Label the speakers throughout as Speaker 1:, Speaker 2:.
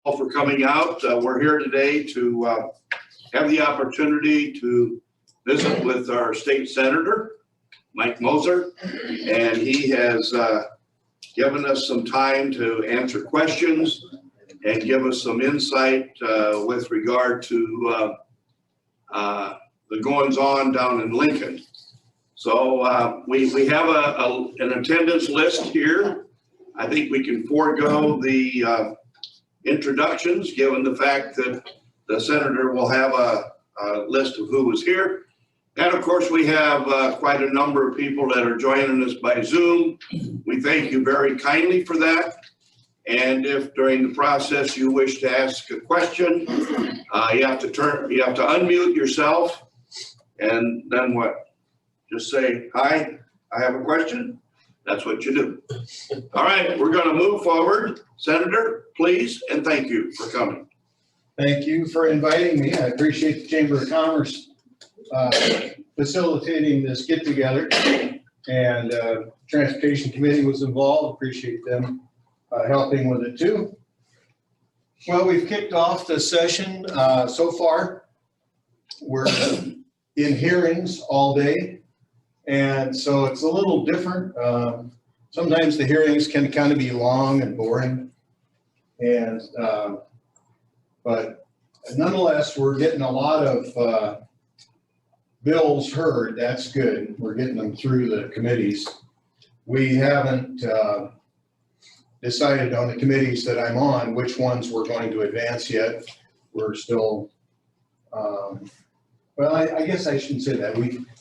Speaker 1: all for coming out. We're here today to have the opportunity to visit with our state senator, Mike Moser, and he has given us some time to answer questions and give us some insight with regard to the goings on down in Lincoln. So we have an attendance list here. I think we can forego the introductions, given the fact that the senator will have a list of who was here. And of course, we have quite a number of people that are joining us by Zoom. We thank you very kindly for that. And if during the process you wish to ask a question, you have to unmute yourself, and then what? Just say, "Hi, I have a question." That's what you do. All right, we're going to move forward. Senator, please, and thank you for coming.
Speaker 2: Thank you for inviting me. I appreciate the Chamber of Commerce facilitating this get-together, and Transportation Committee was involved. Appreciate them helping with it too. Well, we've kicked off the session so far. We're in hearings all day. And so it's a little different. Sometimes the hearings can kind of be long and boring. And, but nonetheless, we're getting a lot of bills heard. That's good. We're getting them through the committees. We haven't decided on the committees that I'm on which ones we're going to advance yet. We're still, well, I guess I shouldn't say that.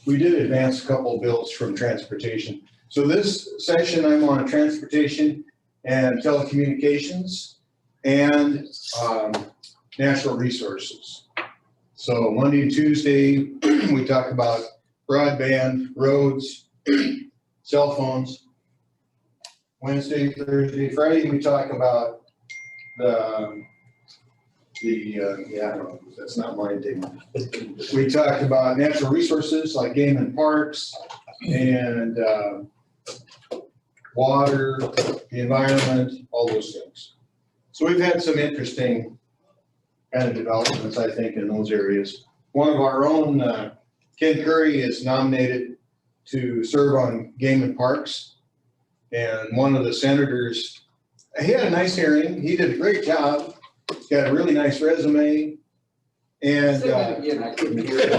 Speaker 2: We did advance a couple of bills from transportation. So this session I'm on transportation and telecommunications and natural resources. So Monday and Tuesday, we talk about broadband, roads, cell phones. Wednesday, Thursday, Friday, we talk about yeah, I don't know, that's not my thing. We talked about natural resources like game and parks and water, the environment, all those things. So we've had some interesting kind of developments, I think, in those areas. One of our own, Ken Curry, is nominated to serve on game and parks. And one of the senators, he had a nice hearing. He did a great job. He's got a really nice resume, and
Speaker 3: Again, I couldn't hear it.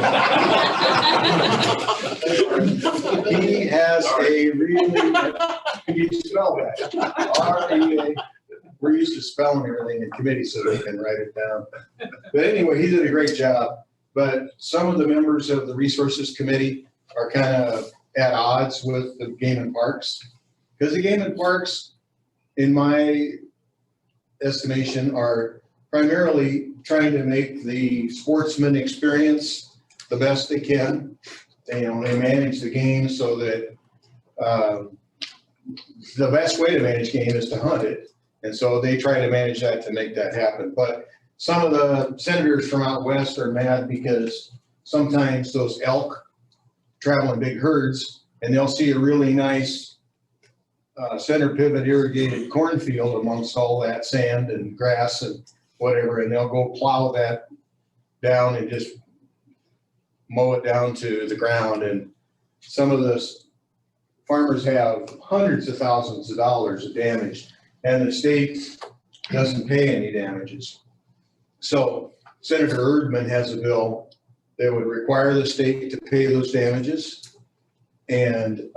Speaker 2: he has a really, can you spell that? R-E-A. We're used to spelling everything in committee so they can write it down. But anyway, he did a great job. But some of the members of the Resources Committee are kind of at odds with the Game and Parks. Because the Game and Parks, in my estimation, are primarily trying to make the sportsman experience the best they can. They manage the game so that the best way to manage game is to hunt it. And so they try to manage that to make that happen. But some of the senators from out west are mad because sometimes those elk travel in big herds and they'll see a really nice center pivot irrigated cornfield amongst all that sand and grass and whatever, and they'll go plow that down and just mow it down to the ground. And some of the farmers have hundreds of thousands of dollars of damage, and the state doesn't pay any damages. So Senator Erdman has a bill that would require the state to pay those damages. And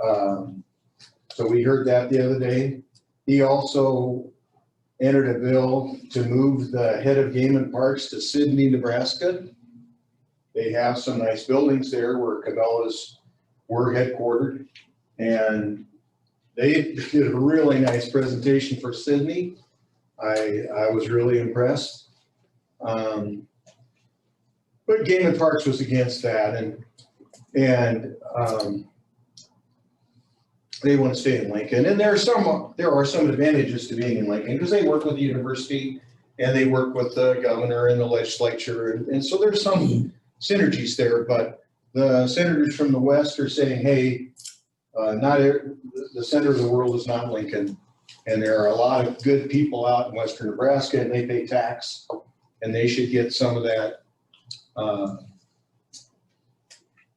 Speaker 2: so we heard that the other day. He also entered a bill to move the head of Game and Parks to Sidney, Nebraska. They have some nice buildings there where Cabela's were headquartered, and they did a really nice presentation for Sidney. I was really impressed. But Game and Parks was against that, and they want to stay in Lincoln. And there are some advantages to being in Lincoln because they work with the university and they work with the governor and the legislature. And so there's some synergies there, but the senators from the West are saying, hey, the center of the world is not Lincoln. And there are a lot of good people out in western Nebraska, and they pay tax, and they should get some of that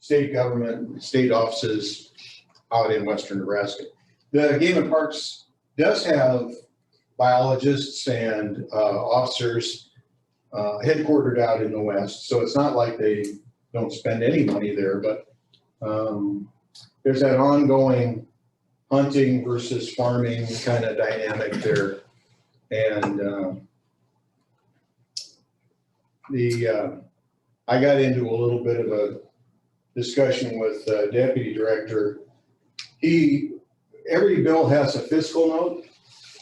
Speaker 2: state government, state offices out in western Nebraska. The Game and Parks does have biologists and officers headquartered out in the west, so it's not like they don't spend any money there, but there's that ongoing hunting versus farming kind of dynamic there. And I got into a little bit of a discussion with Deputy Director. Every bill has a fiscal note,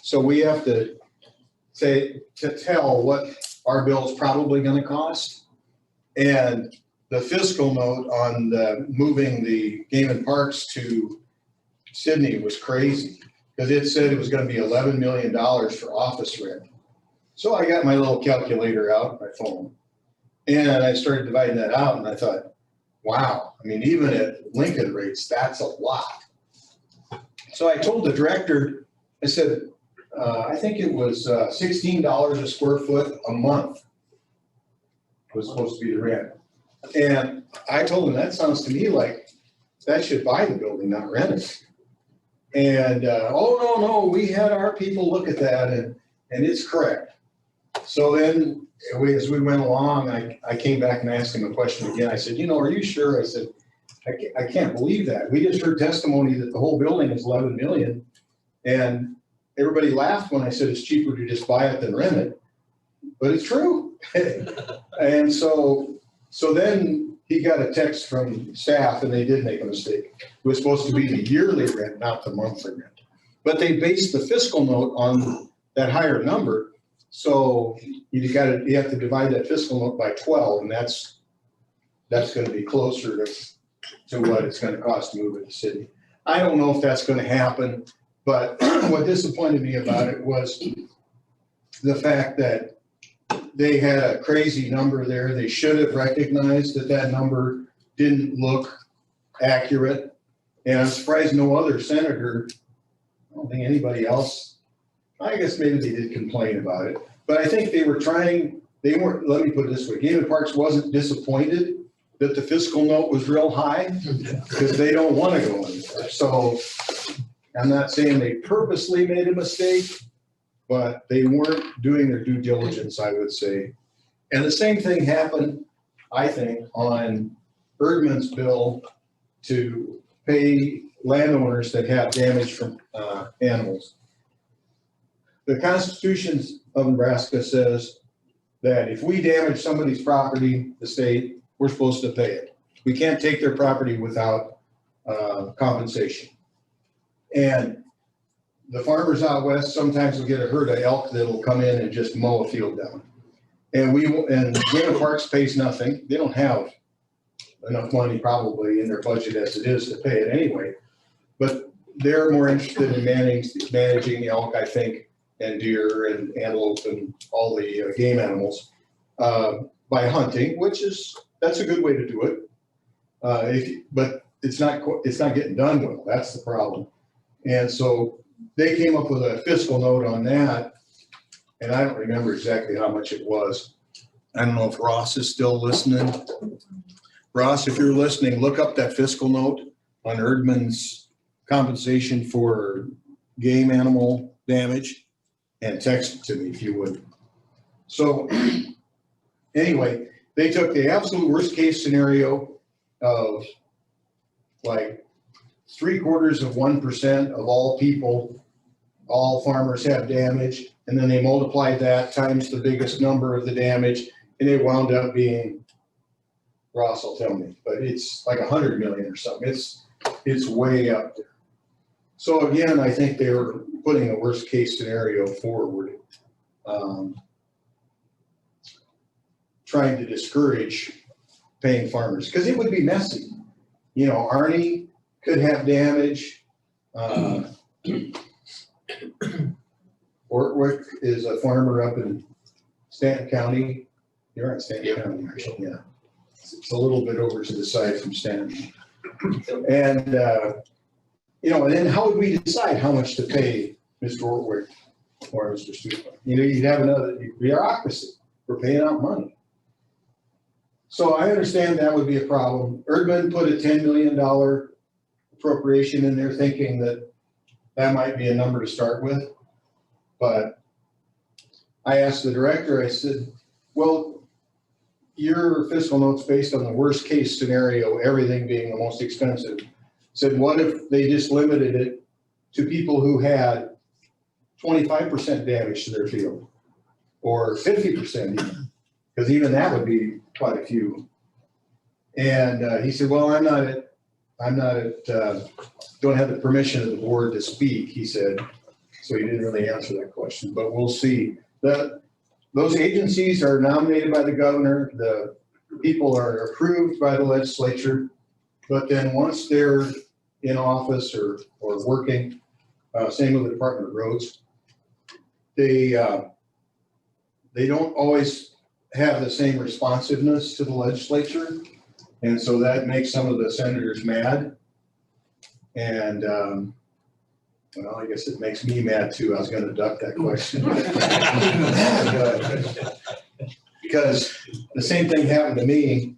Speaker 2: so we have to tell what our bill is probably going to cost. And the fiscal note on moving the Game and Parks to Sydney was crazy, because it said it was going to be $11 million for office rent. So I got my little calculator out, my phone, and I started dividing that out, and I thought, wow, I mean, even at Lincoln rates, that's a lot. So I told the director, I said, I think it was $16 a square foot a month was supposed to be the rent. And I told him, that sounds to me like that should buy the building, not rent it. And, oh, no, we had our people look at that, and it's correct. So then as we went along, I came back and asked him a question again. I said, are you sure? I said, I can't believe that. We just heard testimony that the whole building is 11 million. And everybody laughed when I said it's cheaper to just buy it than rent it, but it's true. And so then he got a text from staff, and they did make a mistake. It was supposed to be the yearly rent, not the monthly rent. But they based the fiscal note on that higher number. So you have to divide that fiscal note by 12, and that's going to be closer to what it's going to cost to move it to Sydney. I don't know if that's going to happen, but what disappointed me about it was the fact that they had a crazy number there. They should have recognized that number didn't look accurate. And I'm surprised no other senator, I don't think anybody else, I guess maybe they did complain about it. But I think let me put it this way, Game and Parks wasn't disappointed that the fiscal note was real high, because they don't want to go in there. So I'm not saying they purposely made a mistake, but they weren't doing their due diligence, I would say. And the same thing happened, I think, on Erdman's bill to pay landowners that have damage from animals. The Constitution of Nebraska says that if we damage somebody's property, the state, we're supposed to pay it. We can't take their property without compensation. And the farmers out west sometimes will get a herd of elk that'll come in and just mow a field down. And Game and Parks pays nothing. They don't have enough money probably in their budget as it is to pay it anyway. But they're more interested in managing elk, I think, and deer and antelope and all the game animals by hunting, that's a good way to do it. But it's not getting done well. That's the problem. And so they came up with a fiscal note on that, and I don't remember exactly how much it was. I don't know if Ross is still listening. Ross, if you're listening, look up that fiscal note on Erdman's compensation for game animal damage and text it to me if you would. So anyway, they took the absolute worst case scenario of like 0.75% of all people, all farmers have damage, and then they multiplied that times the biggest number of the damage, and it wound up being, Ross will tell me, but it's like 100 million or something. It's way up there. So again, I think they were putting a worst case scenario forward, trying to discourage paying farmers, because it would be messy. Arnie could have damage. Ortwick is a farmer up in Stanton County. You're in Stanton County, actually, yeah. It's a little bit over to the side from Stanton. And, and then how would we decide how much to pay Mr. Ortwick or Mr. Stupa. You know, you'd have another bureaucracy. We're paying out money. So I understand that would be a problem. Erdman put a $10 million appropriation in there thinking that that might be a number to start with. But I asked the director, I said, well, your fiscal note's based on the worst case scenario, everything being the most expensive. I said, what if they just limited it to people who had 25% damage to their field or 50% even? Because even that would be quite a few. And he said, well, I'm not at, don't have the permission of the board to speak, he said. So he didn't really answer that question, but we'll see. Those agencies are nominated by the governor. The people are approved by the legislature. But then once they're in office or working, same with the Department of Roads, they don't always have the same responsiveness to the legislature. And so that makes some of the senators mad. And well, I guess it makes me mad too. I was going to duck that question. Because the same thing happened to me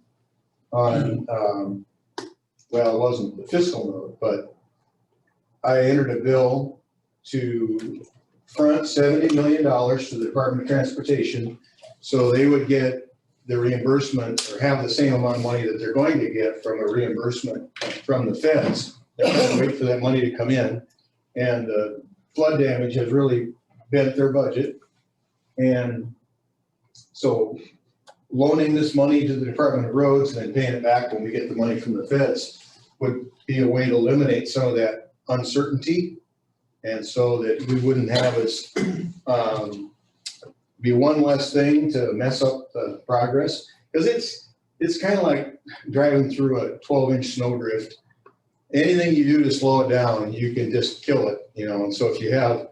Speaker 2: on, well, it wasn't the fiscal note, but I entered a bill to front $70 million to the Department of Transportation so they would get the reimbursement or have the same amount of money that they're going to get from a reimbursement from the feds. They're going to wait for that money to come in. And the flood damage has really bent their budget. And so loaning this money to the Department of Roads and then paying it back when we get the money from the feds would be a way to eliminate some of that uncertainty. And so that we wouldn't have us be one less thing to mess up the progress. Because it's kind of like driving through a 12-inch snowdrift. Anything you do to slow it down, you can just kill it, you know. And so if you have,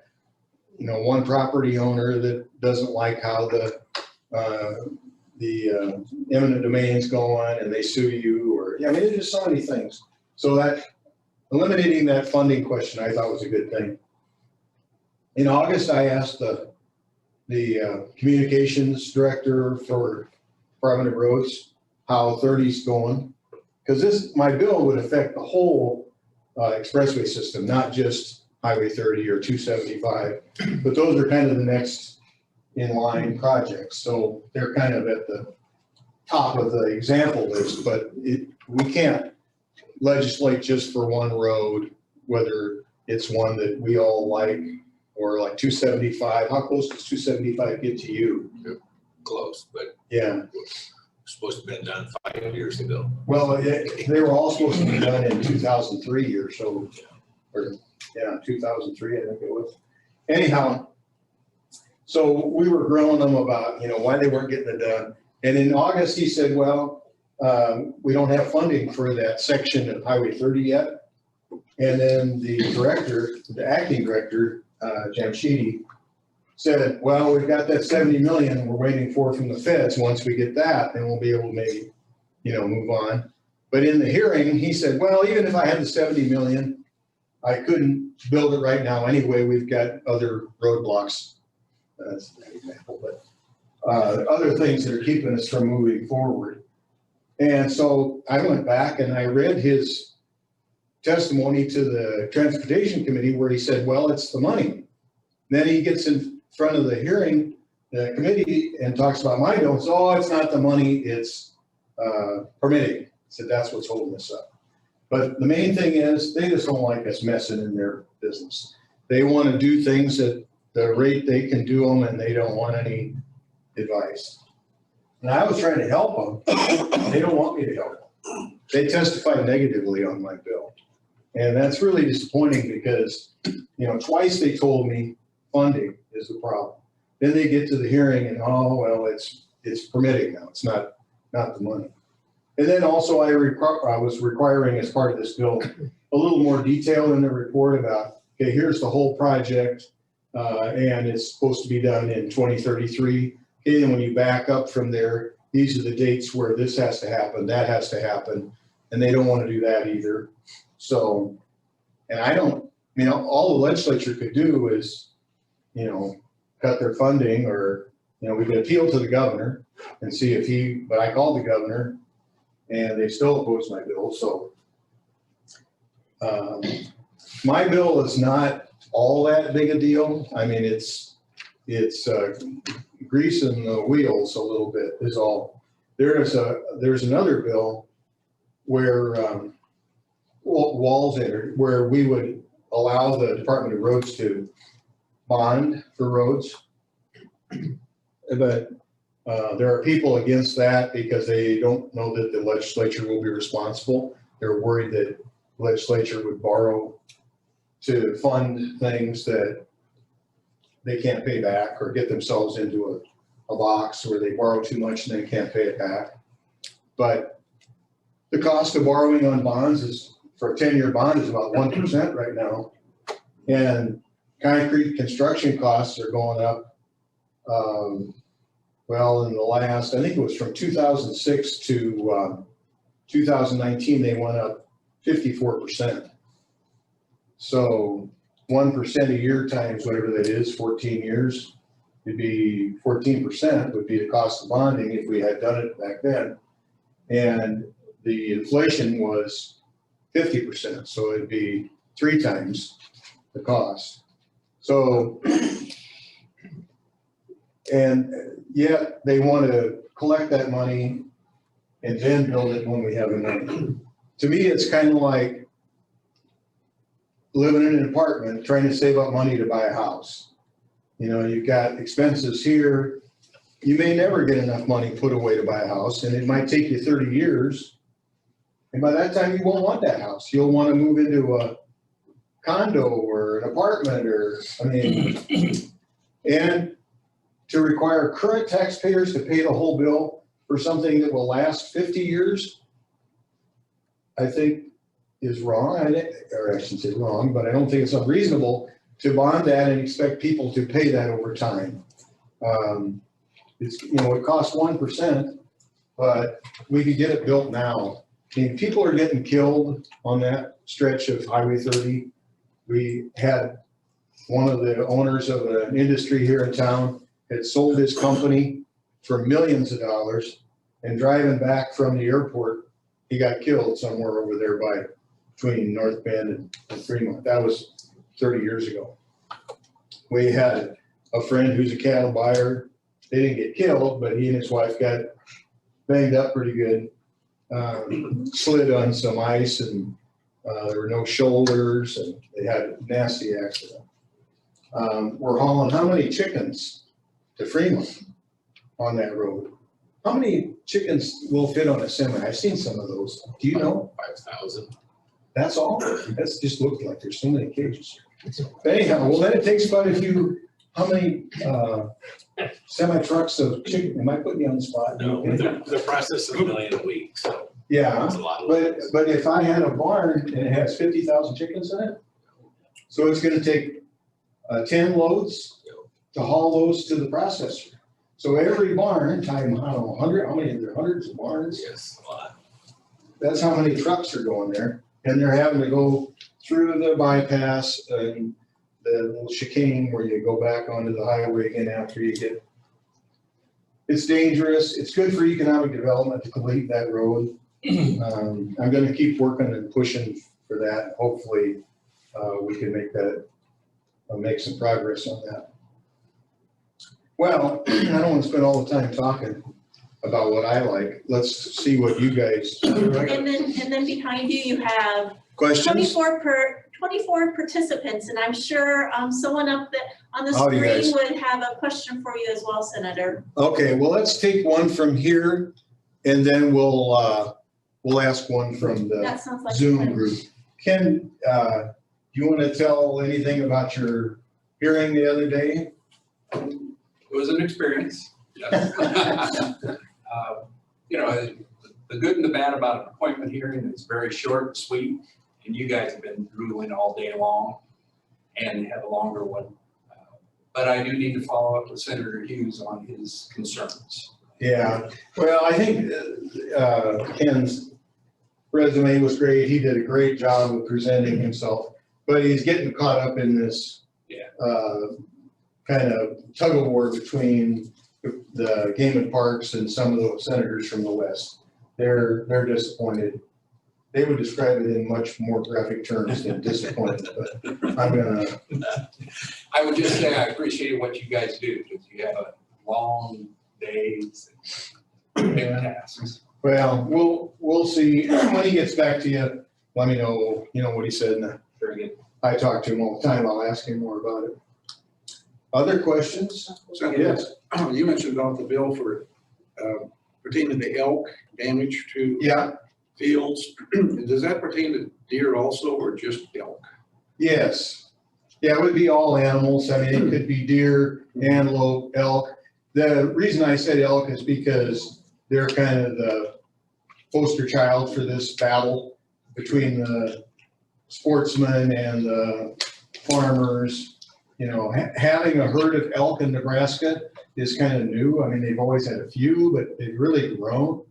Speaker 2: you know, one property owner that doesn't like how the eminent domain's going and they sue you, or, yeah, I mean, there's just so many things. So that eliminating that funding question, I thought was a good thing. In August, I asked the communications director for Department of Roads how 30's going. Because my bill would affect the whole expressway system, not just Highway 30 or 275, but those are kind of the next in line projects. So they're kind of at the top of the example list, but we can't legislate just for one road, whether it's one that we all like or like 275. How close does 275 get to you?
Speaker 3: Close, but
Speaker 2: yeah.
Speaker 3: Supposed to have been done 5 years ago.
Speaker 2: Well, they were all supposed to be done in 2003 or so, or yeah, 2003, I think it was. Anyhow, so we were grilling them about, you know, why they weren't getting it done. And in August, he said, well, we don't have funding for that section of Highway 30 yet. And then the director, the acting director, Jamshidi, said, well, we've got that 70 million we're waiting for from the feds. Once we get that, then we'll be able to maybe, you know, move on. But in the hearing, he said, well, even if I had the 70 million, I couldn't build it right now anyway. We've got other roadblocks. That's an example, but other things that are keeping us from moving forward. And so I went back and I read his testimony to the Transportation Committee where he said, well, it's the money. Then he gets in front of the hearing, the committee, and talks about my notes. Oh, it's not the money, it's permitting. So that's what's holding us up. But the main thing is they just don't like us messing in their business. They want to do things at the rate they can do them, and they don't want any advice. And I was trying to help them. They don't want me to help them. They testified negatively on my bill. And that's really disappointing because, you know, twice they told me funding is the problem. Then they get to the hearing and, oh, well, it's permitting now. It's not the money. And then also I was requiring as part of this bill a little more detail in the report about, okay, here's the whole project and it's supposed to be done in 2033. Okay, and when you back up from there, these are the dates where this has to happen, that has to happen, and they don't want to do that either. So, and I don't, mean, all the legislature could do is, cut their funding, or, we could appeal to the governor and see if but I called the governor and they still opposed my bill, so. My bill is not all that big a deal. I mean, it's greasing the wheels a little bit is all. There's another bill where, walls entered, where we would allow the Department of Roads to bond for roads. But there are people against that because they don't know that the legislature will be responsible. They're worried that the legislature would borrow to fund things that they can't pay back, or get themselves into a box where they borrow too much and they can't pay it back. But the cost of borrowing on bonds is, for a 10-year bond, is about 1% right now. And concrete construction costs are going up. Well, in the last, I think it was from 2006 to 2019, they went up 54%. So 1% a year times whatever that is, 14 years, it'd be 14% would be the cost of bonding if we had done it back then. And the inflation was 50%, so it'd be 3 times the cost. So, and yet they want to collect that money and then build it when we have enough. To me, it's kind of like living in an apartment, trying to save up money to buy a house. You've got expenses here. You may never get enough money put away to buy a house, and it might take you 30 years. And by that time, you won't want that house. You'll want to move into a condo or an apartment, and to require current taxpayers to pay the whole bill for something that will last 50 years, I think is wrong. Or I shouldn't say wrong, but I don't think it's unreasonable to bond that and expect people to pay that over time. It costs 1%, but we could get it built now. I mean, people are getting killed on that stretch of Highway 30. We had one of the owners of an industry here in town had sold his company for millions of dollars, and driving back from the airport, he got killed somewhere over there between North Bend and Fremont. That was 30 years ago. We had a friend who's a cattle buyer. They didn't get killed, but he and his wife got banged up pretty good. Slid on some ice, and there were no shoulders, and they had a nasty accident. We're hauling how many chickens to Fremont on that road? How many chickens will fit on a semi? I've seen some of those. Do you know?
Speaker 3: 5,000.
Speaker 2: That's all? That's just looked like there's so many cages. But anyhow, well, then it takes quite a few, how many semi trucks of chicken? Am I putting you on the spot?
Speaker 3: No, the process is $1 million a week, so.
Speaker 2: Yeah,
Speaker 3: That's a lot of
Speaker 2: but if I had a barn and it has 50,000 chickens in it, so it's gonna take 10 loads to haul those to the processor. So every barn time, I don't know, 100, how many, are there hundreds of barns?
Speaker 3: Yes, a lot.
Speaker 2: That's how many trucks are going there. And they're having to go through the bypass and the little chicane where you go back onto the highway again after you get. It's dangerous. It's good for economic development to complete that road. I'm gonna keep working and pushing for that. Hopefully, we can make some progress on that. Well, I don't want to spend all the time talking about what I like. Let's see what you guys.
Speaker 4: And then behind you have
Speaker 2: Questions?
Speaker 4: 24 participants, and I'm sure someone up on the
Speaker 2: Howdy, guys.
Speaker 4: screen would have a question for you as well, Senator.
Speaker 2: Okay, well, let's take one from here, and then we'll ask one from the
Speaker 4: That sounds like a
Speaker 2: Zoom
Speaker 4: plan.
Speaker 2: group. Ken, do you want to tell anything about your hearing the other day?
Speaker 5: It was an experience. Yes. The good and the bad about an appointment hearing is very short and sweet, and you guys have been drooling all day long and have a longer one. But I do need to follow up with Senator Hughes on his concerns.
Speaker 2: Yeah, well, I think Ken's resume was great. He did a great job of presenting himself. But he's getting caught up in this.
Speaker 3: Yeah.
Speaker 2: Kind of tug of war between the game and parks and some of the senators from the West. They're disappointed. They would describe it in much more graphic terms than disappointed, but I'm gonna,
Speaker 5: I would just say I appreciate what you guys do, because you have a long days and big tasks.
Speaker 2: well, we'll see. When he gets back to you, let me know, what he said. And
Speaker 5: Very good.
Speaker 2: I talk to him all the time. I'll ask him more about it. Other questions?
Speaker 6: Senator,
Speaker 2: Yes.
Speaker 6: you mentioned about the bill for pertaining to elk damage to
Speaker 2: Yeah,
Speaker 6: fields. Does that pertain to deer also, or just elk?
Speaker 2: yes. Yeah, it would be all animals. I mean, it could be deer, antelope, elk. The reason I said elk is because they're kind of the poster child for this battle between the sportsmen and the farmers. Having a herd of elk in Nebraska is kind of new. I mean, they've always had a few, but they've really grown.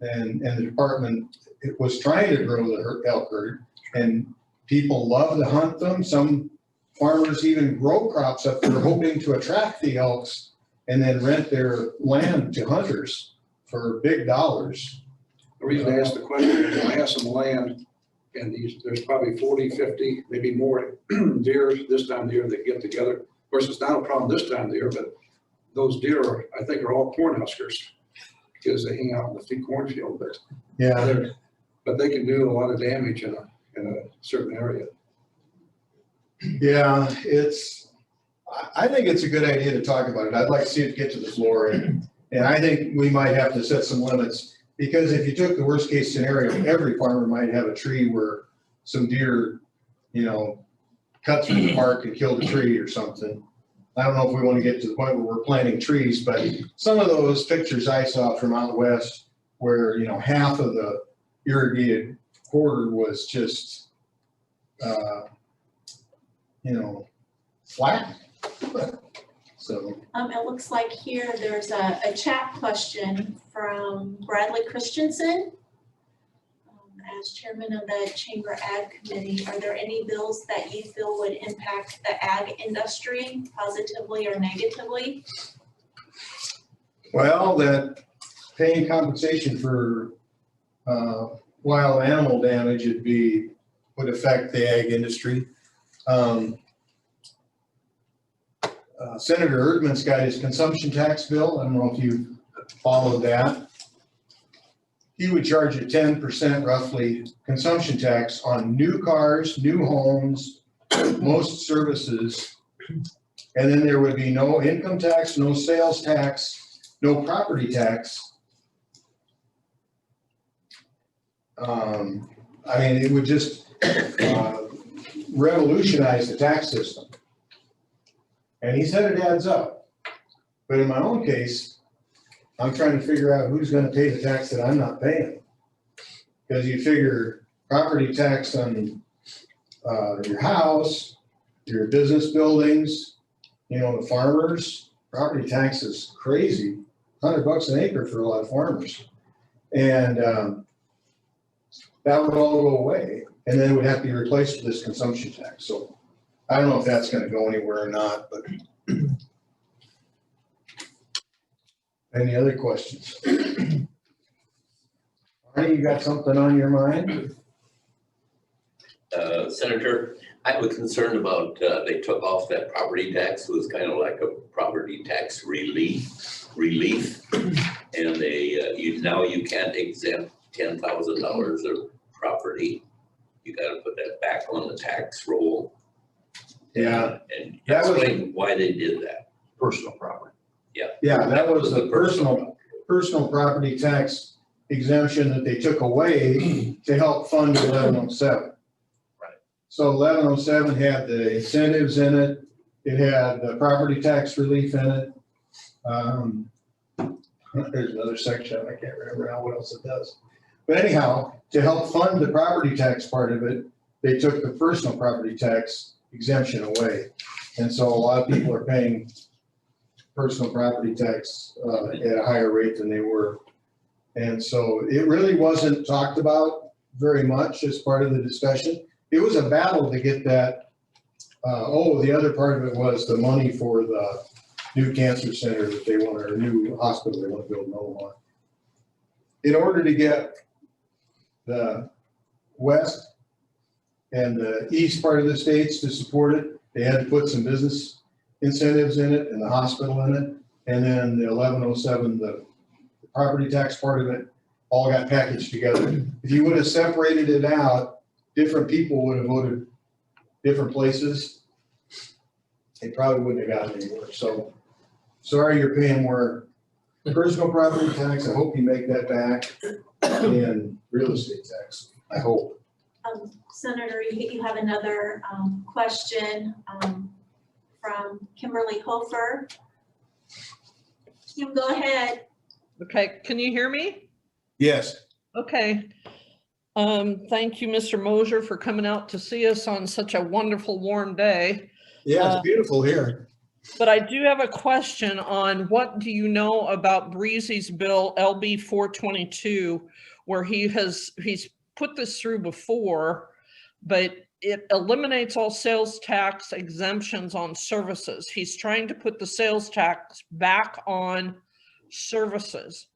Speaker 2: And the department was trying to grow the elk herd, and people love to hunt them. Some farmers even grow crops up there hoping to attract the elks and then rent their land to hunters for big dollars.
Speaker 6: The reason I asked the question is I have some land, and there's probably 40, 50, maybe more deer this time of year that get together. Of course, it's not a problem this time of year, but those deer, I think, are all corn huskers because they hang out in the cornfield. But they can do a lot of damage in a certain area.
Speaker 2: Yeah, I think it's a good idea to talk about it. I'd like to see it get to the floor, and I think we might have to set some limits. Because if you took the worst case scenario, every farmer might have a tree where some deer, cut through the bark and killed a tree or something. I don't know if we want to get to the point where we're planting trees, but some of those pictures I saw from out west where, half of the irrigated quarter was just, flat. So.
Speaker 4: It looks like here there's a chat question from Bradley Christensen. As chairman of the Chamber Ag Committee, are there any bills that you feel would impact the ag industry positively or negatively?
Speaker 2: Well, that paying compensation for wild animal damage would affect the ag industry. Senator Erdman's got his consumption tax bill. I don't know if you followed that. He would charge a 10% roughly consumption tax on new cars, new homes, most services. And then there would be no income tax, no sales tax, no property tax. It would just revolutionize the tax system. And he said it adds up. But in my own case, I'm trying to figure out who's going to pay the tax that I'm not paying. Because you figure property tax on your house, your business buildings, the farmers, property tax is crazy, $100 an acre for a lot of farmers. And that would all go away. And then it would have to be replaced with this consumption tax. So I don't know if that's going to go anywhere or not, but any other questions? Arnie, you got something on your mind?
Speaker 7: Senator, I have a concern about, they took off that property tax. It was kind of like a property tax relief. And now you can't exempt $10,000 of property. You gotta put that back on the tax roll.
Speaker 2: Yeah.
Speaker 7: And
Speaker 2: That was-
Speaker 7: explain why they did that.
Speaker 3: Personal property.
Speaker 2: Yeah, that was the personal property tax exemption that they took away to help fund 1107.
Speaker 3: Right.
Speaker 2: So 1107 had the incentives in it. It had the property tax relief in it. There's another section, I can't remember now what else it does. But anyhow, to help fund the property tax part of it, they took the personal property tax exemption away. And so a lot of people are paying personal property tax at a higher rate than they were. And so it really wasn't talked about very much as part of the discussion. it was a battle to get that. The other part of it was the money for the new cancer center that they want, or new hospital they want to build in Omaha. In order to get the west and the east part of the states to support it, they had to put some business incentives in it and the hospital in it. And then the 1107, the property tax part of it, all got packaged together. If you would have separated it out, different people would have voted different places. They probably wouldn't have gotten anywhere. So sorry you're paying more personal property tax. I hope you make that back, and real estate tax, I hope.
Speaker 4: Senator, you have another question from Kimberly Hofer. Kim, go ahead.
Speaker 8: Okay, can you hear me?
Speaker 2: Yes.
Speaker 8: Okay. Thank you, Mr. Moser, for coming out to see us on such a wonderful warm day.
Speaker 2: Yeah, it's beautiful here.
Speaker 8: But I do have a question on what do you know about Breezy's bill LB 422, where he's put this through before, but it eliminates all sales tax exemptions on services. He's trying to put the sales tax back on services.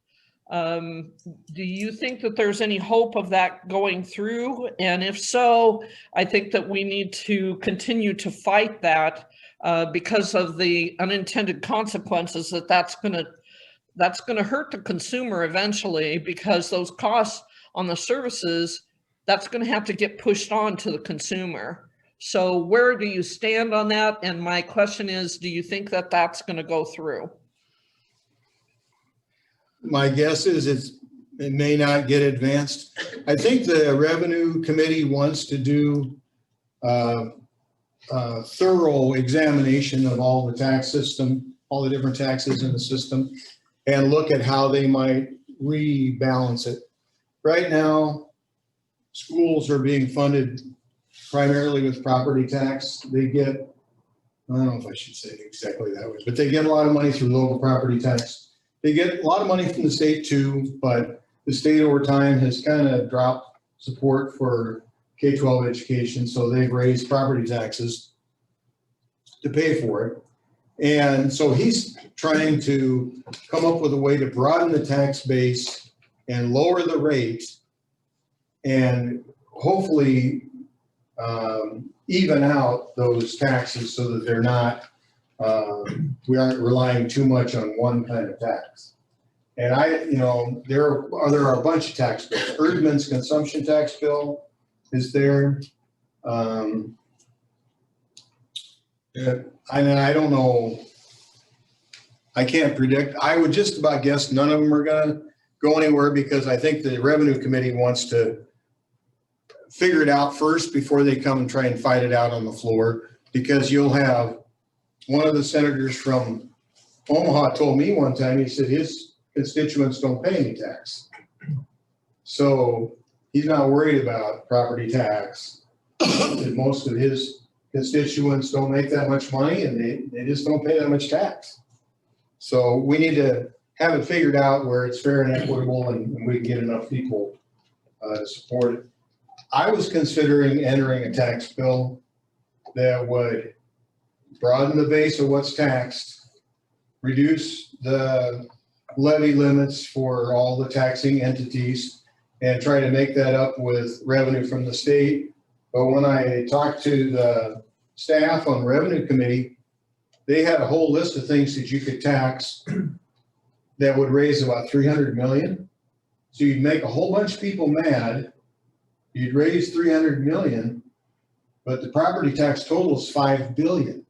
Speaker 8: Do you think that there's any hope of that going through? And if so, I think that we need to continue to fight that because of the unintended consequences that's going to hurt the consumer eventually, because those costs on the services, that's going to have to get pushed on to the consumer. So where do you stand on that? And my question is, do you think that that's going to go through?
Speaker 2: My guess is it may not get advanced. I think the Revenue Committee wants to do a thorough examination of all the tax system, all the different taxes in the system, and look at how they might rebalance it. Right now, schools are being funded primarily with property tax. They get, I don't know if I should say it exactly that way, but they get a lot of money through local property tax. They get a lot of money from the state too, but the state over time has kind of dropped support for K-12 education, so they've raised property taxes to pay for it. And so he's trying to come up with a way to broaden the tax base and lower the rate and hopefully even out those taxes so that they're not, we aren't relying too much on one kind of tax. And there are a bunch of tax bills. Erdman's consumption tax bill is there. I don't know. I can't predict. I would just about guess none of them are going to go anywhere, because I think the Revenue Committee wants to figure it out first before they come and try and fight it out on the floor. Because you'll have one of the senators from Omaha told me one time, he said his constituents don't pay any tax. So he's not worried about property tax. Most of his constituents don't make that much money, and they just don't pay that much tax. So we need to have it figured out where it's fair and equitable, and we can get enough people to support it. I was considering entering a tax bill that would broaden the base of what's taxed, reduce the levy limits for all the taxing entities, and try to make that up with revenue from the state. But when I talked to the staff on the Revenue Committee, they had a whole list of things that you could tax that would raise about 300 million. So you'd make a whole bunch of people mad. You'd raise 300 million, but the property tax total is 5 billion.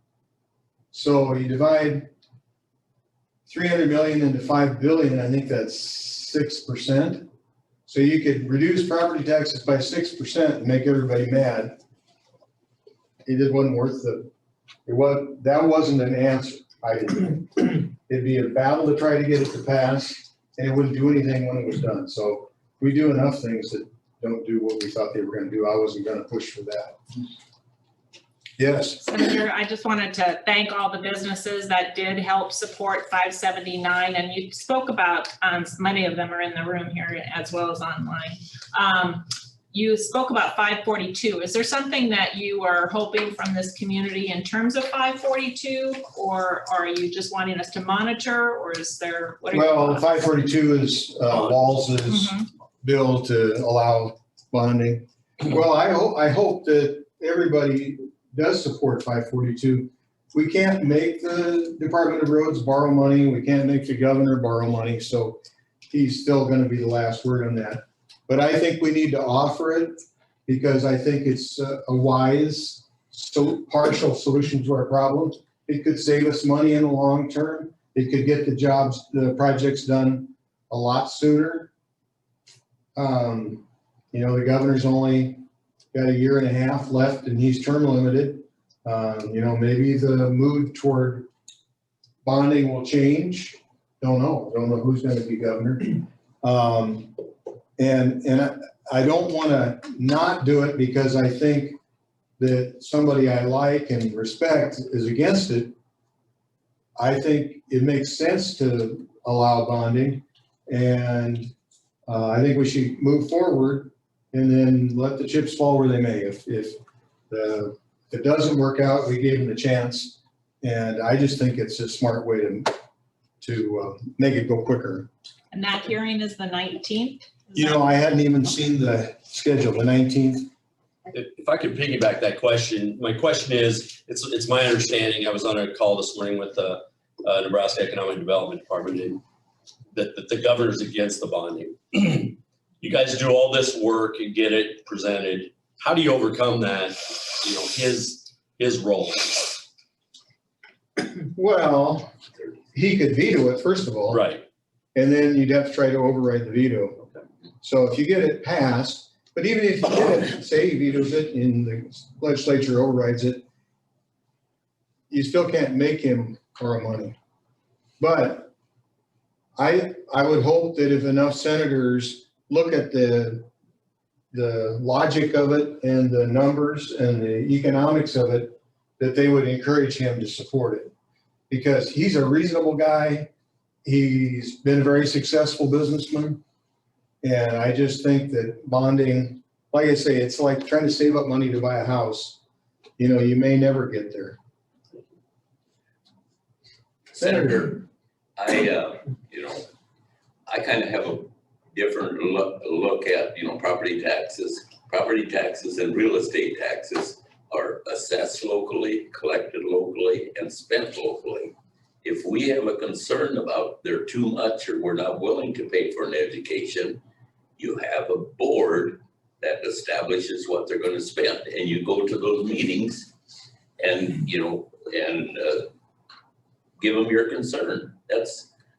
Speaker 2: So you divide 300 million into 5 billion, I think that's 6%. So you could reduce property taxes by 6% and make everybody mad. It just wasn't worth that wasn't an answer. It'd be a battle to try to get it to pass, and it wouldn't do anything when it was done. So we do enough things that don't do what we thought they were going to do. I wasn't going to push for that. Yes.
Speaker 9: Senator, I just wanted to thank all the businesses that did help support 579, and you spoke about, many of them are in the room here as well as online. you spoke about 542. Is there something that you are hoping from this community in terms of 542? Or are you just wanting us to monitor, or is there, what are your
Speaker 2: Well,
Speaker 9: thoughts?
Speaker 2: 542 is Walls's
Speaker 9: Mhm.
Speaker 2: bill to allow bonding. Well, I hope that everybody does support 542. We can't make the Department of Roads borrow money. We can't make the governor borrow money. So he's still going to be the last word on that. But I think we need to offer it because I think it's a wise, partial solution to our problem. It could save us money in the long term. It could get the projects done a lot sooner. The governor's only got a year and a half left and he's term limited. Maybe the mood toward bonding will change. Don't know who's going to be governor. And I don't want to not do it because I think that somebody I like and respect is against it. I think it makes sense to allow bonding, and I think we should move forward and then let the chips fall where they may. If it doesn't work out, we gave them the chance, and I just think it's a smart way to make it go quicker.
Speaker 9: And that hearing is the 19th?
Speaker 2: I hadn't even seen the schedule, the 19th.
Speaker 10: If I could piggyback that question, my question is, it's my understanding, I was on a call this morning with the Nebraska Economic Development Department, and that the governor's against the bonding. You guys do all this work and get it presented. How do you overcome that, his role?
Speaker 2: Well, he could veto it, first of all.
Speaker 10: Right.
Speaker 2: And then you'd have to try to override the veto. So if you get it passed, but even if you get it, say he vetoes it and the legislature overrides it, you still can't make him borrow money. But I would hope that if enough senators look at the logic of it and the numbers and the economics of it, that they would encourage him to support it. Because he's a reasonable guy. He's been a very successful businessman. And I just think that bonding, like I say, it's like trying to save up money to buy a house. You may never get there.
Speaker 7: Senator, I kind of have a different look at, property taxes. Property taxes and real estate taxes are assessed locally, collected locally, and spent locally. If we have a concern about they're too much or we're not willing to pay for an education, you have a board that establishes what they're going to spend, and you go to those meetings and give them your concern.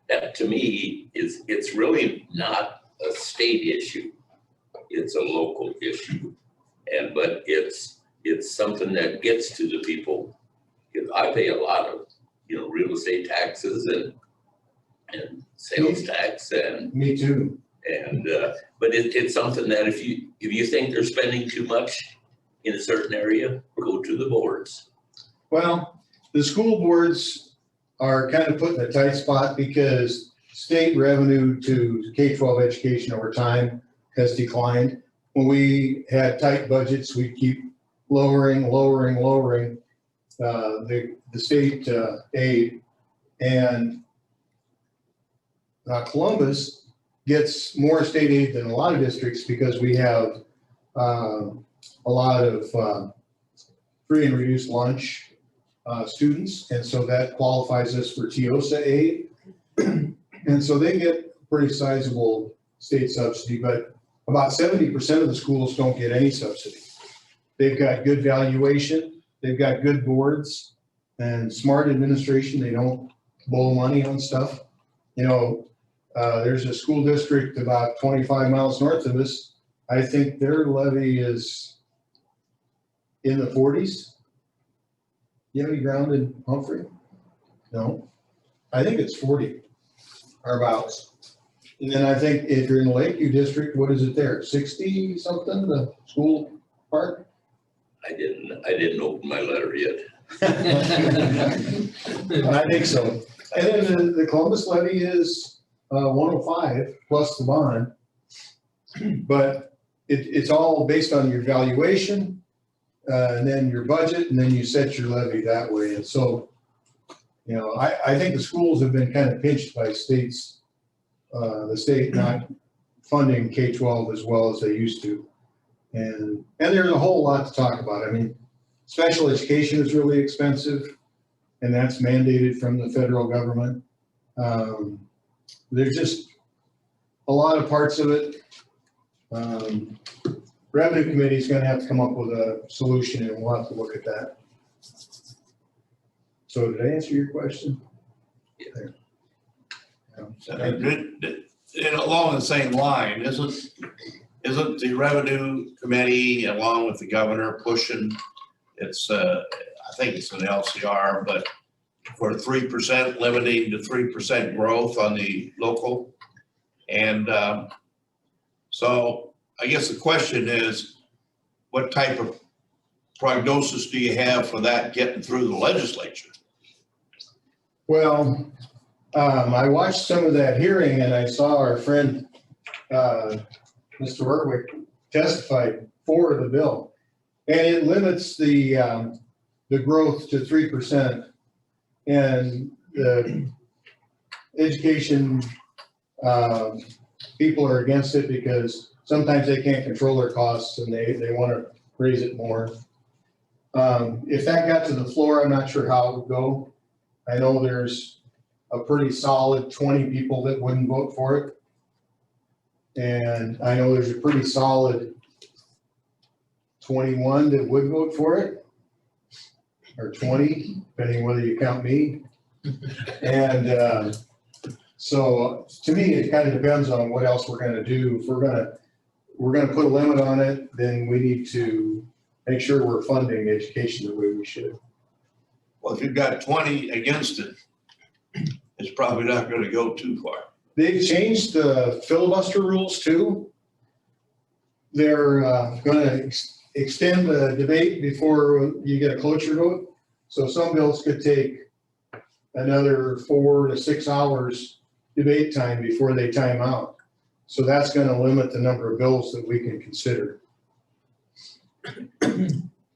Speaker 7: That to me it's really not a state issue. It's a local issue, but it's something that gets to the people. I pay a lot of real estate taxes and sales tax and.
Speaker 2: Me too.
Speaker 7: And but it's something that if you think they're spending too much in a certain area, go to the boards.
Speaker 2: Well, the school boards are kind of put in a tight spot because state revenue to K-12 education over time has declined. When we had tight budgets, we keep lowering the state aid. And Columbus gets more state aid than a lot of districts because we have a lot of free and reduced lunch students. And so that qualifies us for TIOSA aid. And so they get pretty sizable state subsidy, but about 70% of the schools don't get any subsidy. They've got good valuation, they've got good boards and smart administration. They don't blow money on stuff. There's a school district about 25 miles north of us. I think their levy is in the 40s. You have any ground in Humphrey? No. I think it's 40 or about. And then I think if you're in the Lakeview district, what is it there? 60 something, the school part?
Speaker 7: I didn't open my letter yet.
Speaker 2: I think so. And then the Columbus levy is 105 plus the bond. But it's all based on your valuation, and then your budget, and then you set your levy that way. And so, you know, I think the schools have been kind of pinched by states, the state not funding K-12 as well as they used to. And there's a whole lot to talk about. I mean, special education is really expensive, and that's mandated from the federal government. There's just a lot of parts of it. Revenue committee is gonna have to come up with a solution, and we'll have to look at that. So did I answer your question? There.
Speaker 1: And along the same line, isn't the revenue committee along with the governor pushing, it's, I think it's an LCR, but for 3%, limiting to 3% growth on the local. And so I guess the question is, what type of prognosis do you have for that getting through the legislature?
Speaker 2: Well, I watched some of that hearing, and I saw our friend, Mr. Ortwick testify for the bill. And it limits the growth to 3%. And the education people are against it because sometimes they can't control their costs and they want to raise it more. If that got to the floor, I'm not sure how it would go. I know there's a pretty solid 20 people that wouldn't vote for it. And I know there's a pretty solid 21 that would vote for it, or 20, depending whether you count me. And so to me, it kind of depends on what else we're going to do. If we're going to put a limit on it, then we need to make sure we're funding education the way we should.
Speaker 1: Well, if you've got 20 against it, it's probably not going to go too far.
Speaker 2: They've changed the filibuster rules too. They're going to extend the debate before you get a cloture vote. So some bills could take another 4 to 6 hours debate time before they time out. So that's going to limit the number of bills that we can consider.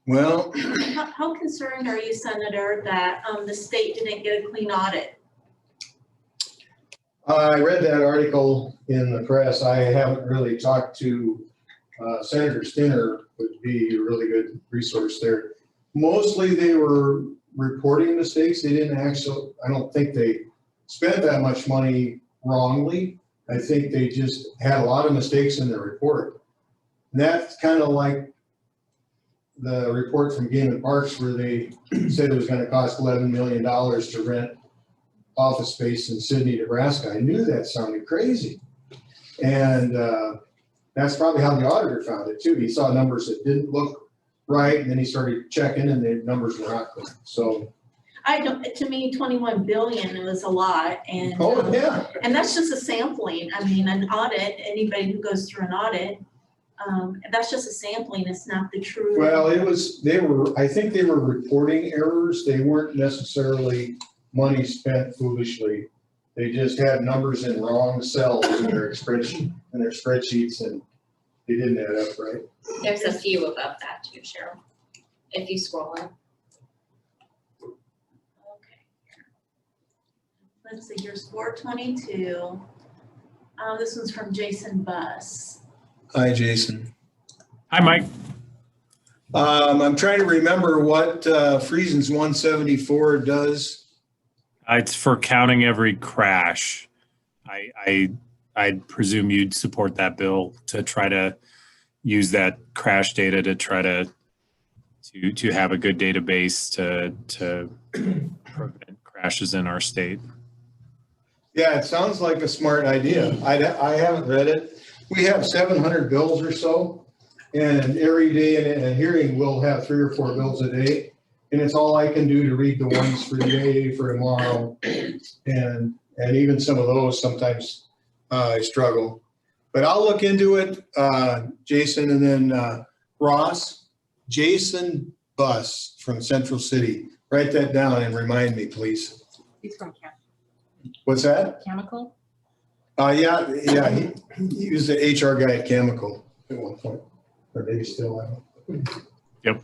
Speaker 2: Well,
Speaker 4: How concerned are you, Senator, that the state didn't get a clean audit?
Speaker 2: I read that article in the press. I haven't really talked to Senator Stinner, would be a really good resource there. Mostly they were reporting mistakes. They didn't actually, I don't think they spent that much money wrongly. I think they just had a lot of mistakes in their report. And that's kind of like the report from Game and Parks where they said it was going to cost $11 million to rent office space in Sidney, Nebraska. I knew that sounded crazy. And that's probably how the auditor found it too. He saw numbers that didn't look right, and then he started checking and the numbers were not good. So
Speaker 4: I don't, to me, 21 billion was a lot, and
Speaker 2: oh yeah.
Speaker 4: and that's just a sampling. I mean, an audit, anybody who goes through an audit, that's just a sampling. It's not the true.
Speaker 2: Well, I think they were reporting errors. They weren't necessarily money spent foolishly. They just had numbers in wrong cells in their spreadsheets, and they didn't add up right.
Speaker 11: There's a few above that too, Cheryl, if you scroll up.
Speaker 4: Okay. Let's see, here's 422. This one's from Jason Buss.
Speaker 2: Hi, Jason.
Speaker 12: Hi, Mike.
Speaker 2: I'm trying to remember what Friesen's 174 does.
Speaker 12: It's for counting every crash. I'd presume you'd support that bill to try to use that crash data to try to have a good database to prevent crashes in our state.
Speaker 2: Yeah, it sounds like a smart idea. I haven't read it. We have 700 bills or so, and every day in a hearing, we'll have 3 or 4 bills a day. And it's all I can do to read the ones for today, for tomorrow. And even some of those, sometimes I struggle. But I'll look into it, Jason, and then Ross, Jason Buss from Central City. Write that down and remind me, please.
Speaker 9: He's from
Speaker 2: What's that?
Speaker 9: Chemical.
Speaker 2: Yeah, he was the HR guy at Chemical. at one point, or maybe still, I don't know.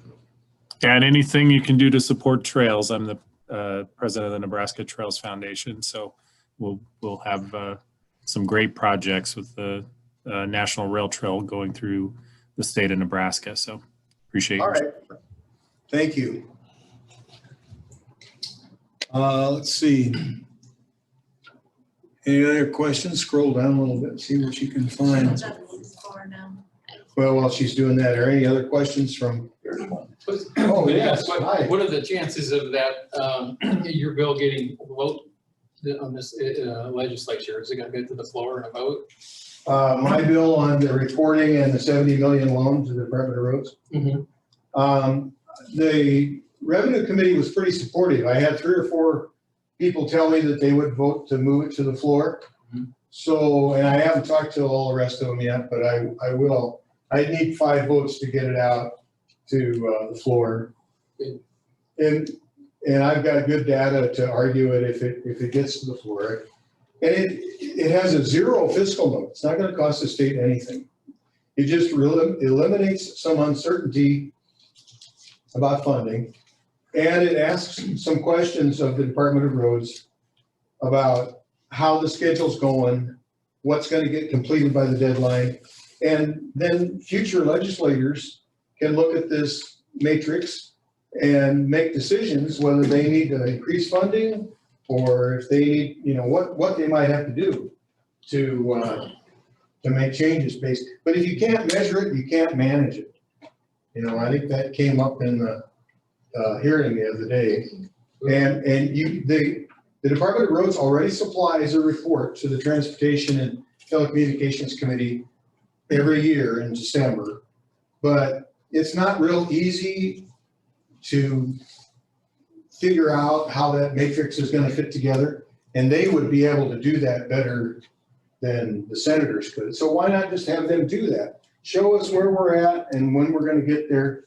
Speaker 12: And anything you can do to support trails. I'm the president of the Nebraska Trails Foundation, so we'll have some great projects with the National Rail Trail going through the state of Nebraska. So appreciate
Speaker 2: All
Speaker 12: your
Speaker 2: right, thank you. Let's see. Any other questions? Scroll down a little bit, see what you can find.
Speaker 4: That's far now.
Speaker 2: Well, while she's doing that, are any other questions from? Oh, yes, hi.
Speaker 13: What are the chances of that, your bill getting a vote on this legislature? Is it gonna get to the floor and a vote?
Speaker 2: My bill on the reporting and the 70 million loan to the Department of Roads. The Revenue Committee was pretty supportive. I had 3 or 4 people tell me that they would vote to move it to the floor. So, and I haven't talked to all the rest of them yet, but I will. I need 5 votes to get it out to the floor. And I've got good data to argue it if it gets to the floor. And it has a 0 fiscal note. It's not gonna cost the state anything. It just really eliminates some uncertainty about funding. And it asks some questions of the Department of Roads about how the schedule's going, what's gonna get completed by the deadline. And then future legislators can look at this matrix and make decisions whether they need to increase funding or if they need, what they might have to do to make changes based. But if you can't measure it, you can't manage it. I think that came up in the hearing the other day. And the Department of Roads already supplies a report to the Transportation and Telecommunications Committee every year in December. But it's not real easy to figure out how that matrix is going to fit together. And they would be able to do that better than the senators could. So why not just have them do that? Show us where we're at and when we're going to get there.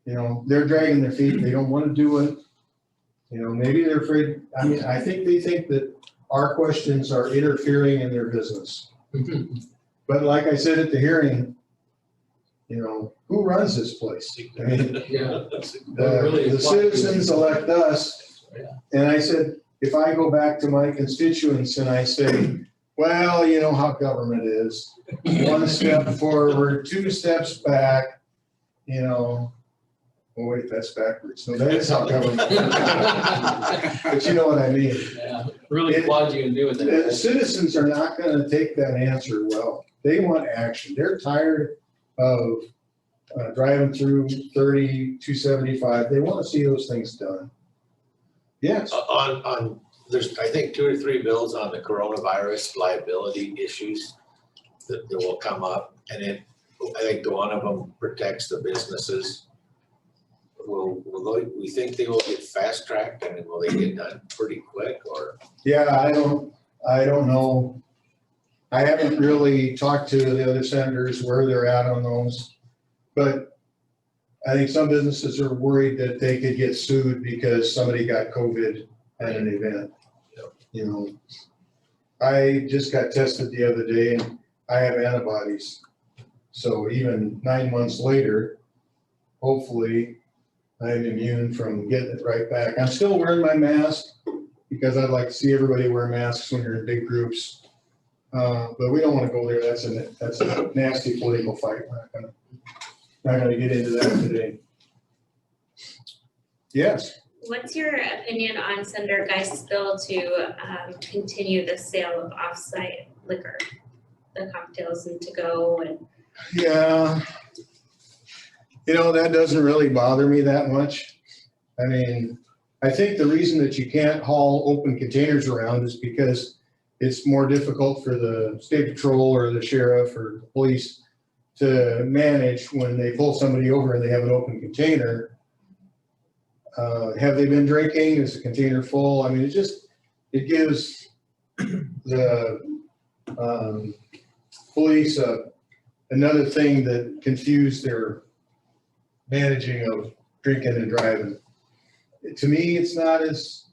Speaker 2: They're dragging their feet. They don't want to do it. Maybe they're afraid. I mean, I think they think that our questions are interfering in their business. But like I said at the hearing, who runs this place? I mean, the citizens elect us. And I said, if I go back to my constituents and I say, well, you know how government is, 1 step forward, 2 steps back, oh wait, that's backwards. No, that is how government is. But you know what I mean.
Speaker 13: Yeah, really applaud you in doing
Speaker 2: The
Speaker 13: that.
Speaker 2: citizens are not gonna take that answer well. They want action. They're tired of driving through 30, 275. They want to see those things done. Yes.
Speaker 14: There's, I think, 2 or 3 bills on the coronavirus liability issues that will come up. And I think one of them protects the businesses. We think they will get fast tracked and will they get done pretty quick or?
Speaker 2: Yeah, I don't know. I haven't really talked to the other senators where they're at on those. But I think some businesses are worried that they could get sued because somebody got COVID at an event. I just got tested the other day and I have antibodies. So even 9 months later, hopefully I'm immune from getting it right back. I'm still wearing my mask because I'd like to see everybody wear masks when you're in big groups. But we don't want to go there. That's a nasty political fight. We're not gonna get into that today. Yes.
Speaker 11: What's your opinion on Senator Geist's bill to continue the sale of off-site liquor, the cocktails and to-go and?
Speaker 2: Yeah. That doesn't really bother me that much. I mean, I think the reason that you can't haul open containers around is because it's more difficult for the state patrol or the sheriff or the police to manage when they pull somebody over and they have an open container. Have they been drinking? Is the container full? I mean, it gives the police another thing that confuse their managing of drinking and driving. To me, it's not as,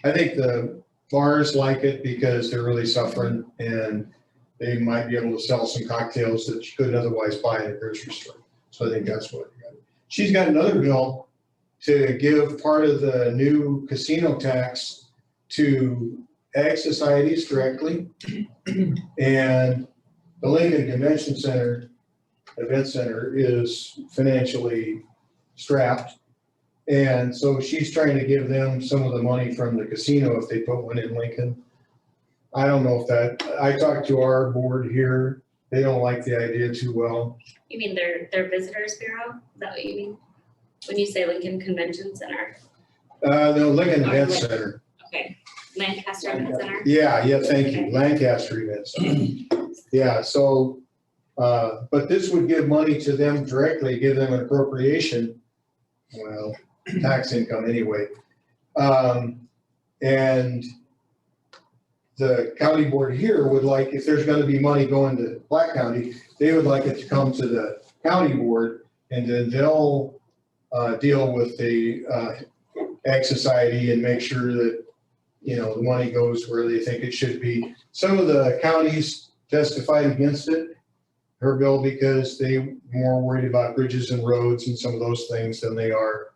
Speaker 2: I think the bars like it because they're really suffering and they might be able to sell some cocktails that you couldn't otherwise buy in a grocery store. So I think that's what we got. She's got another bill to give part of the new casino tax to ag societies directly. And the Lincoln Convention Center, Event Center is financially strapped. And so she's trying to give them some of the money from the casino if they put one in Lincoln. I don't know if that, I talked to our board here, they don't like the idea too well.
Speaker 11: You mean their visitors bureau? Is that what you mean? When you say Lincoln Convention Center?
Speaker 2: The Lincoln Event Center.
Speaker 11: Okay, Lancaster Event Center?
Speaker 2: Yeah, thank you, Lancaster Event Center. Yeah, so, but this would give money to them directly, give them an appropriation, well, tax income anyway. And the county board here would like, if there's gonna be money going to Black County, they would like it to come to the county board, and then they'll deal with the ag society and make sure that, you know, the money goes where they think it should be. Some of the counties testified against it, her bill, because they more worried about bridges and roads and some of those things than they are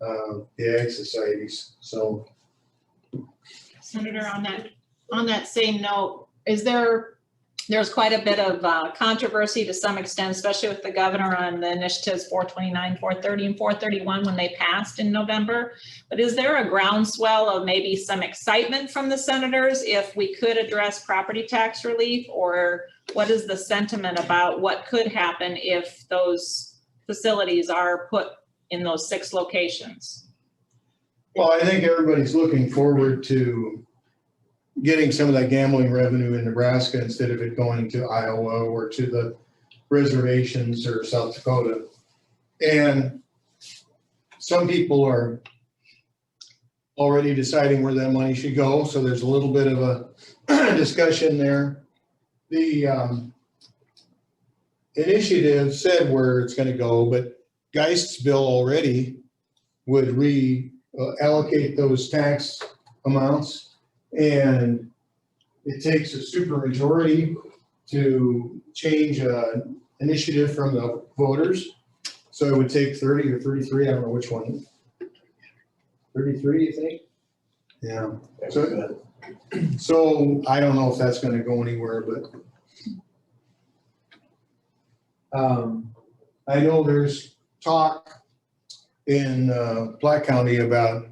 Speaker 2: the ag societies, so.
Speaker 9: Senator, on that same note, there's quite a bit of controversy to some extent, especially with the governor on the initiatives 429, 430, and 431 when they passed in November. But is there a groundswell of maybe some excitement from the senators if we could address property tax relief? Or what is the sentiment about what could happen if those facilities are put in those 6 locations?
Speaker 2: Well, I think everybody's looking forward to getting some of that gambling revenue in Nebraska instead of it going to Iowa or to the reservations or South Dakota. And some people are already deciding where that money should go, so there's a little bit of a discussion there. The initiative said where it's going to go, but Geist's bill already would allocate those tax amounts. And it takes a supermajority to change an initiative from the voters. So it would take 30 or 33, I don't know which one. 33, you think? Yeah. So I don't know if that's going to go anywhere, but I know there's talk in Black County about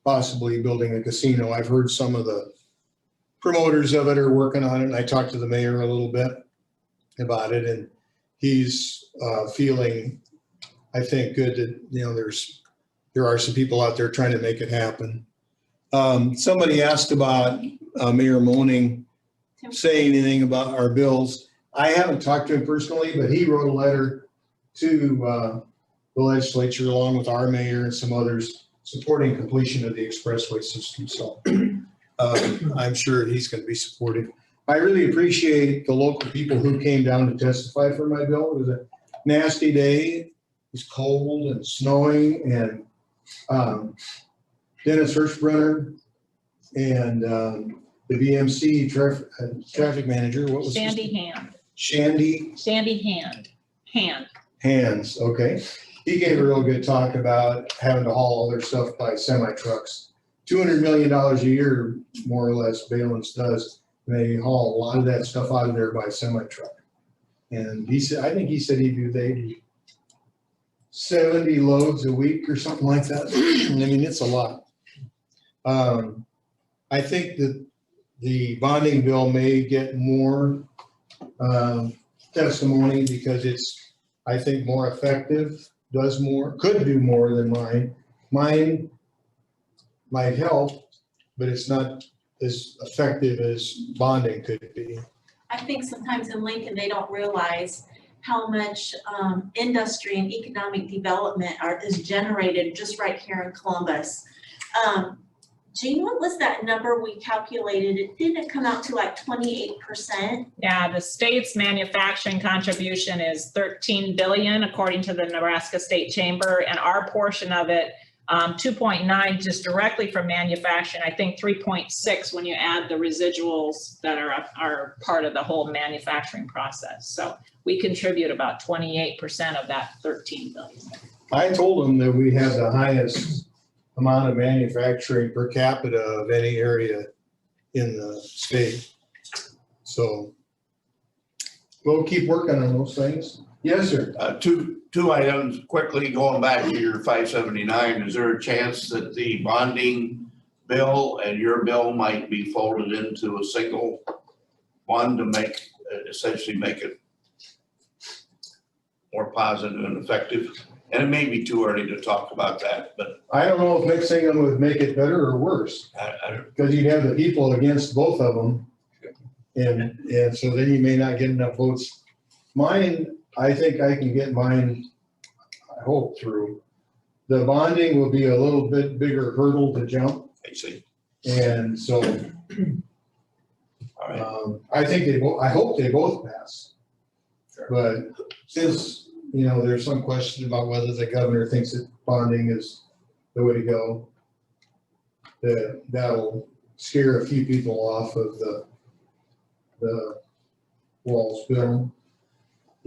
Speaker 2: possibly building a casino. I've heard some of the promoters of it are working on it, and I talked to the mayor a little bit about it, and he's feeling, I think, good that, you know, there are some people out there trying to make it happen. Somebody asked about Mayor Moaning saying anything about our bills. I haven't talked to him personally, but he wrote a letter to the legislature along with our mayor and some others supporting completion of the expressway system. So I'm sure he's going to be supportive. I really appreciate the local people who came down to testify for my bill. It was a nasty day. It was cold and snowing, and Dennis Hirschbrunner and the VMC traffic manager, what was his name? Shandy Hands, okay. He gave a real good talk about having to haul all their stuff by semi trucks. $200 million a year, more or less, Valence does. They haul a lot of that stuff out of there by semi truck. And he said, I think he said he'd do 70 loads a week or something like that. I mean, it's a lot. I think that the bonding bill may get more testimony because it's, I think, more effective. Does more, could do more than mine. Mine might help, but it's not as effective as bonding could be.
Speaker 4: I think sometimes in Lincoln, they don't realize how much industry and economic development is generated just right here in Columbus. Jean, what was that number we calculated? It didn't come out to like 28%.
Speaker 9: Yeah, the state's manufacturing contribution is 13 billion according to the Nebraska State Chamber, and our portion of it 2.9 just directly from manufacturing, I think 3.6 when you add the residuals that are part of the whole manufacturing process. So we contribute about 28% of that 13 billion.
Speaker 2: I told them that we have the highest amount of manufacturing per capita of any area in the state. So we'll keep working on those things. Yes, sir.
Speaker 1: Two items quickly, going back to your 579, is there a chance that the bonding bill and your bill might be folded into a single one to essentially make it more positive and effective? And it may be too early to talk about that, but
Speaker 2: I don't know if mixing them would make it better or worse, because you'd have the people against both of them. And so then you may not get enough votes. Mine, I think I can get mine, I hope, through. The bonding will be a little bit bigger hurdle to jump.
Speaker 1: I see.
Speaker 2: And so
Speaker 1: All right.
Speaker 2: I hope they both pass.
Speaker 1: Sure.
Speaker 2: But since, there's some question about whether the governor thinks that bonding is the way to go, that'll scare a few people off of the Walls bill.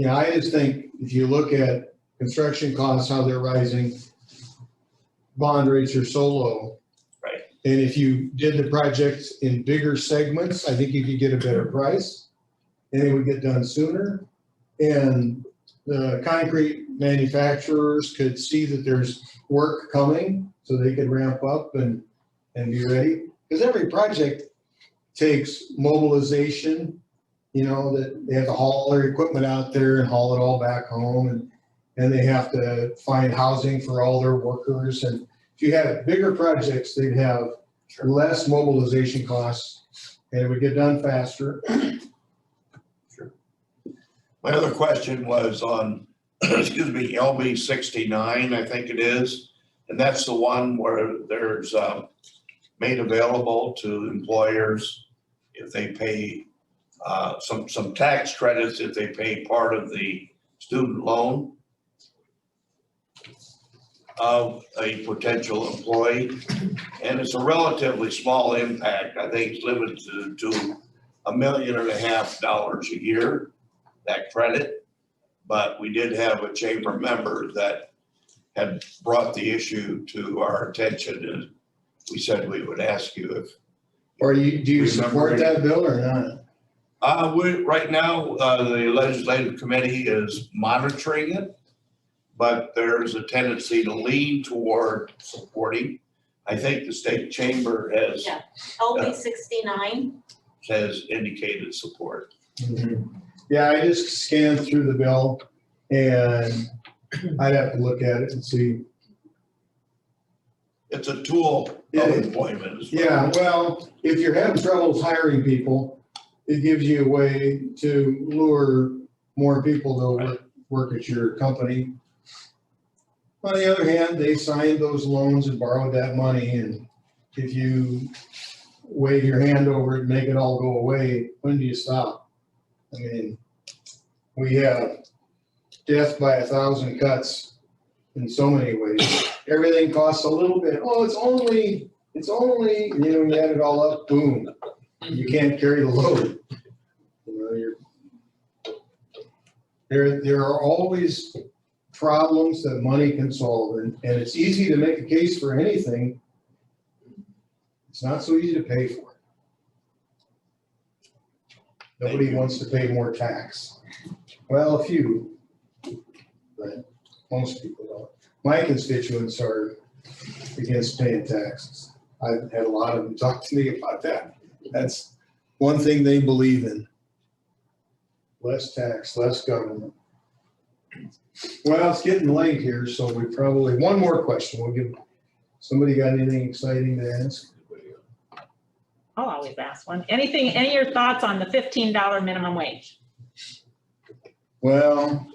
Speaker 2: I just think if you look at construction costs, how they're rising, bond rates are so low.
Speaker 1: Right.
Speaker 2: And if you did the projects in bigger segments, I think you could get a better price and it would get done sooner. And the concrete manufacturers could see that there's work coming so they could ramp up and be ready. Because every project takes mobilization, that they have to haul their equipment out there and haul it all back home, and they have to find housing for all their workers. And if you had bigger projects, they'd have less mobilization costs and it would get done faster.
Speaker 1: Sure. My other question was on, LB 69, I think it is. And that's the one where there's made available to employers if they pay some tax credits if they pay part of the student loan of a potential employee. And it's a relatively small impact. I think it's limited to $1.5 million a year, that credit. But we did have a chamber member that had brought the issue to our attention, and we said we would ask you if.
Speaker 2: Do you support that bill or not?
Speaker 1: Right now, the legislative committee is monitoring it, but there's a tendency to lean toward supporting. I think the state chamber has.
Speaker 4: Yeah, LB 69.
Speaker 1: Has indicated support.
Speaker 2: Mm-hmm. Yeah, I just scanned through the bill and I'd have to look at it and see.
Speaker 1: It's a tool of employment as well.
Speaker 2: Yeah, well, if you're having troubles hiring people, it gives you a way to lure more people to work at your company. On the other hand, they signed those loans and borrowed that money, and if you wave your hand over it and make it all go away, when do you stop? I mean, we have death by 1,000 cuts in so many ways. Everything costs a little bit. Oh, it's only, you add it all up, boom. You can't carry the load. There are always problems that money can solve, and it's easy to make a case for anything. It's not so easy to pay for it. Nobody wants to pay more tax. Well, a few, but most people don't. My constituents are against paying taxes. I've had a lot of them talk to me about that. That's one thing they believe in. Less tax, less government. Well, it's getting late here, so we probably, one more question. We'll give, somebody got anything exciting to ask?
Speaker 9: I'll always ask one. Any of your thoughts on the $15 minimum wage?
Speaker 2: Well,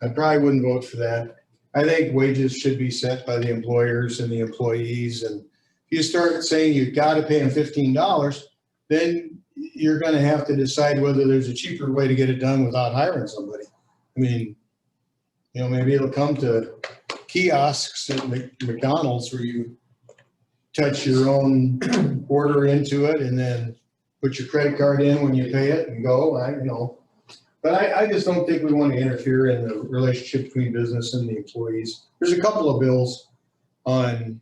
Speaker 2: I probably wouldn't vote for that. I think wages should be set by the employers and the employees. And if you start saying you've got to pay them $15, then you're going to have to decide whether there's a cheaper way to get it done without hiring somebody. I mean, maybe it'll come to kiosks at McDonald's where you touch your own order into it and then put your credit card in when you pay it and go, But I just don't think we want to interfere in the relationship between business and the employees. There's a couple of bills on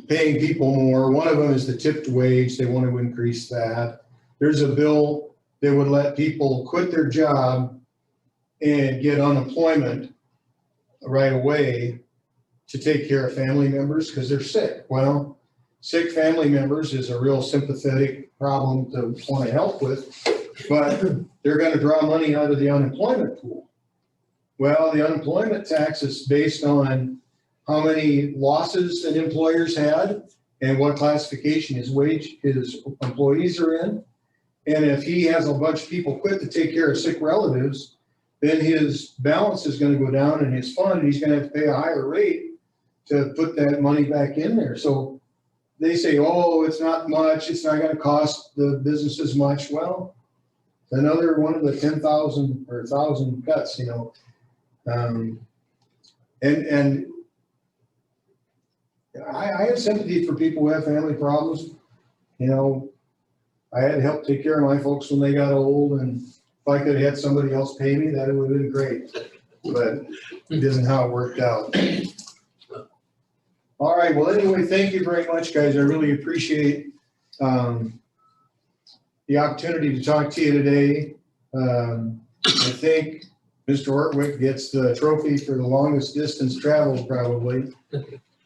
Speaker 2: paying people more. One of them is the tipped wage. They want to increase that. There's a bill that would let people quit their job and get unemployment right away to take care of family members because they're sick. Well, sick family members is a real sympathetic problem to want to help with, but they're going to draw money out of the unemployment pool. Well, the unemployment tax is based on how many losses an employer's had and what classification his employees are in. And if he has a bunch of people quit to take care of sick relatives, then his balance is going to go down in his fund and he's going to have to pay a higher rate to put that money back in there. So they say, oh, it's not much. It's not going to cost the businesses much. Well, another one of the 10,000 or 1,000 cuts, and I have sympathy for people who have family problems. I had to help take care of my folks when they got old, and if I could have had somebody else pay me, that would have been great. But it isn't how it worked out. All right, well, anyway, thank you very much, guys. I really appreciate the opportunity to talk to you today. I think Mr. Ortwick gets the trophy for the longest distance traveled, probably.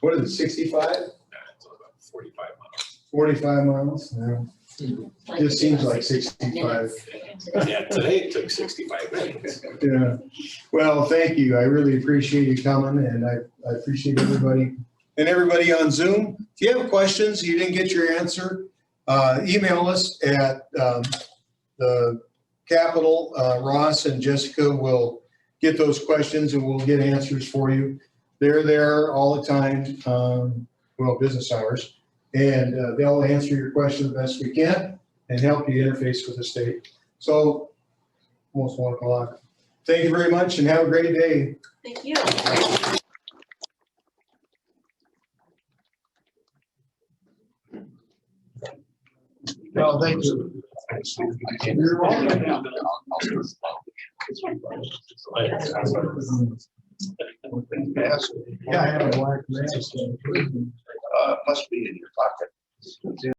Speaker 2: What is it, 65?
Speaker 3: It's about 45 miles.
Speaker 2: 45 miles? Yeah. Just seems like 65.
Speaker 3: Yeah, today it took 65 minutes.
Speaker 2: Yeah. Well, thank you. I really appreciate you coming, and I appreciate everybody. And everybody on Zoom, if you have questions, you didn't get your answer, email us at the Capitol. Ross and Jessica will get those questions and we'll get answers for you. They're there all the time, business hours, and they'll answer your question the best we can and help you interface with the state. So, almost 1 o'clock. Thank you very much and have a great day.
Speaker 4: Thank you.
Speaker 2: Well, thank you. You're welcome. Yeah, I have a black mask.
Speaker 1: Must be in your pocket.